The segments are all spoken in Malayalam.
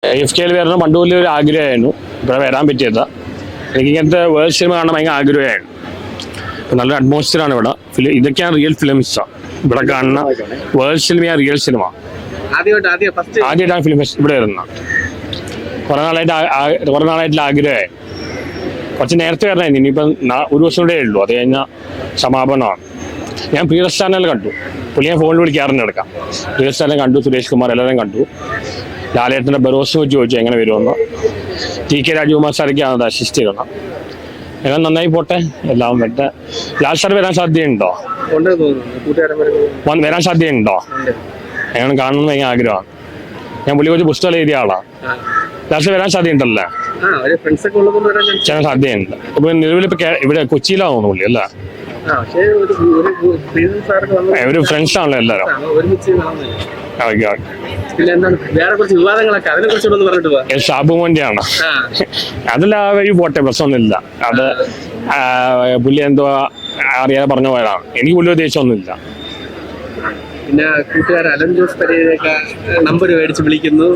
AFK വരണം പണ്ട് വലിയൊരു ആഗ്രഹമായിരുന്നു. ഇവിടെ വരാൻ പറ്റിയത് എനിക്ക് ഇങ്ങനത്തെ വേൾഡ് സിനിമ കാണാൻ ഭയങ്കര ആഗ്രഹമായിരുന്നു. നല്ല അറ്റ്മോസ്ഫിയറാണ് ഇവിടെ. ഇതൊക്കെയാണ് റിയൽ ഫിലിംസാണ് ഇവിടെ കാണുന്ന വേൾഡ് സിനിമയാണ് റിയൽ സിനിമ. ആദ്യമായിട്ടാണ് ഫിലിം ഇവിടെ വരുന്നത്. കുറേ നാളായിട്ടുള്ള ആഗ്രഹമായി. കുറച്ച് നേരത്തെ വരണമായിരുന്നു. ഇനിയിപ്പം ഒരു ദിവസം കൂടെ ഉള്ളൂ, അത് കഴിഞ്ഞാൽ സമാപനമാണ്. ഞാൻ പ്രിയദർശ് ചാനൽ കണ്ടു. പുള്ളി ഞാൻ ഫോണിൽ വിളിക്കാറുണ്ട് എടുക്കാം. പ്രിയദർശ് ചാനൽ കണ്ടു, സുരേഷ് കുമാർ എല്ലാവരും കണ്ടു. ലാലേട്ടൻ്റെ ബറോസിനെ വെച്ച് ചോദിച്ചു എങ്ങനെ വരുമെന്ന്. TK രാജകുമാർ സാറൊക്കെയാണ് അസിസ്റ്റ് ചെയ്യണം. എല്ലാം നന്നായി പോട്ടെ. എല്ലാം മറ്റേ ലാൽ സാർ വരാൻ സാധ്യതയുണ്ടോ? വരാൻ സാധ്യതയുണ്ടോ? എങ്ങനെ കാണണമെന്ന് ഭയങ്കര ആഗ്രഹമാണ്. ഞാൻ പുള്ളി കുറച്ച് പുസ്തകം എഴുതിയ ആളാണ്. ലാൽ സാർ വരാൻ സാധ്യതയുണ്ടല്ലേ? ചേരാൻ സാധ്യതയുണ്ട്. ഇപ്പൊ നിലവിലിപ്പോ ഇവിടെ കൊച്ചിയിലാണോ പുള്ളി അല്ല? ഒരു ഫ്രണ്ട്സ് ആണല്ലോ എല്ലാവരും. ഷാബുമോന്റെയാണ്. അതിൽ ആ വഴി പോട്ടെ, പ്രശ്നമൊന്നുമില്ല. അത് പുള്ളി എന്തോ അറിയാതെ പറഞ്ഞു പോയതാണ്. എനിക്ക് പുള്ളി ഉദ്ദേശമൊന്നുമില്ല. പിന്നെ കൂട്ടുകാരൻ അലൻ ജോസ് പെരേരയൊക്കെ നമ്പർ മേടിച്ച് വിളിക്കുന്നു.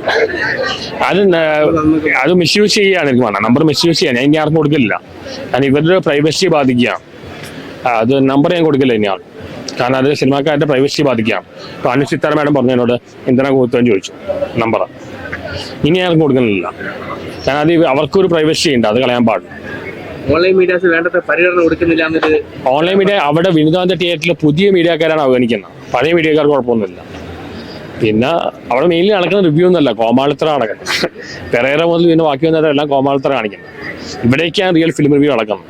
അത് മിസ്യൂസ് ചെയ്യാണ്. എനിക്ക് വേണം നമ്പർ മിസ്യൂസ് ചെയ്യാൻ. ഞാൻ ഇനി ആർക്കും കൊടുക്കില്ല. കാരണം ഇവരുടെ പ്രൈവസി ബാധിക്കുകയാണ്. അത് നമ്പർ ഞാൻ കൊടുക്കില്ല ഇനി ആൾ. കാരണം അത് സിനിമാക്കാരുടെ പ്രൈവസി ബാധിക്കുകയാണ്. ഇപ്പൊ അനുസിത്താര മാഡം പറഞ്ഞു എന്നോട് എന്തിനാ കൊടുത്തതെന്ന് ചോദിച്ചു നമ്പർ. ഇനി ആർക്കും കൊടുക്കുന്നില്ല. കാരണം അത് അവർക്കൊരു പ്രൈവസി ഉണ്ട്, അത് കളയാൻ പാടില്ല. ഓൺലൈൻ മീഡിയാസ് വേണ്ടത്ര പരിഗണന കൊടുക്കുന്നില്ല. ഓൺലൈൻ മീഡിയ അവിടെ വിനോദാന്ത തിയേറ്ററിൽ പുതിയ മീഡിയക്കാരാണ് അവഗണിക്കുന്നത്. പഴയ മീഡിയക്കാർക്ക് കുഴപ്പമൊന്നുമില്ല. പിന്നെ അവിടെ മെയിൻലി നടക്കുന്ന റിവ്യൂ ഒന്നുമല്ല, കോമാളിത്തറ നടക്കുന്നത്. പെരേര മുതൽ പിന്നെ ബാക്കി വന്നവരെല്ലാം കോമാളിത്തറ കാണിക്കുന്നത്. ഇവിടേക്കാണ് റിയൽ ഫിലിം റിവ്യൂ നടക്കുന്നത്.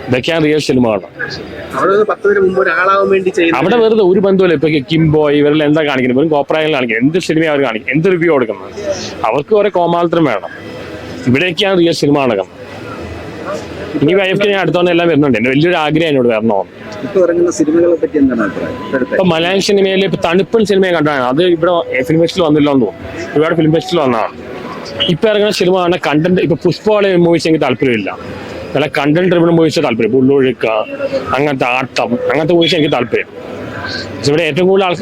ഇതൊക്കെയാണ് റിയൽ സിനിമകൾ. അവിടെ വെറുതെ ഒരു ബന്ധുവല്ല. ഇപ്പൊ കിംബോ ഇവരെല്ലാം എന്താ കാണിക്കുന്നത്? വെറും കോപ്രായങ്ങൾ കാണിക്കുന്നത്. എന്ത് സിനിമ അവർ കാണിക്കും, എന്ത് റിവ്യൂ കൊടുക്കുന്നത്? അവർക്ക് കുറെ കോമാളിത്തരം വേണം. ഇവിടേക്കാണ് റിയൽ സിനിമ നടക്കുന്നത്. ഇനി AFK ഞാൻ അടുത്തോണ്ട് എല്ലാം വരുന്നുണ്ട്. എന്റെ വലിയൊരു ആഗ്രഹം എന്നോട് വരണോ. ഇപ്പൊ മലയാളം സിനിമയിൽ ഇപ്പൊ തണുപ്പൻ സിനിമയെ കണ്ടാണ്. അത് ഇവിടെ ഫിലിം ഫെസ്റ്റിൽ വന്നില്ലെന്ന് തോന്നുന്നു. ഒരുപാട് ഫിലിം ഫെസ്റ്റിൽ വന്നതാണ്. ഇപ്പൊ ഇറങ്ങുന്ന സിനിമ ആണ് കണ്ടന്റ്. ഇപ്പൊ പുഷ്പകളെ മൂവീസ് എനിക്ക് താല്പര്യമില്ല. നല്ല കണ്ടന്റ് ഡ്രിവൺ മൂവീസ് താല്പര്യം. പുള്ളൊഴുക്ക അങ്ങനത്തെ ആട്ടം അങ്ങനത്തെ മൂവീസ് എനിക്ക് താല്പര്യം. ഇവിടെ ഏറ്റവും കൂടുതൽ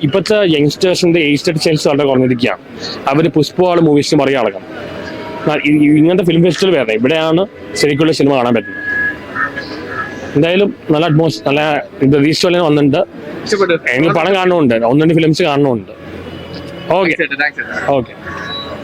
ഇപ്പോഴത്തെ യങ്സ്റ്റേഴ്സിന്റെ ഏജ് സെയിൽസ് വളരെ കുറഞ്ഞിരിക്കുകയാണ്. അവര് പുഷ്പകൾ മൂവീസ് മറിയ അടക്കം. ഇങ്ങനത്തെ ഫിലിം ഫെസ്റ്റിവൽ വരണം. ഇവിടെയാണ് ശരിക്കുള്ള സിനിമ കാണാൻ പറ്റുന്നത്. എന്തായാലും നല്ല നല്ല റീസ്റ്റോളിന് വന്നിട്ടുണ്ട്. എനിക്ക് പണം കാണുന്നുണ്ട്. 1-2 ഫിലിംസ് കാണുന്നുണ്ട്. ഓക്കെ.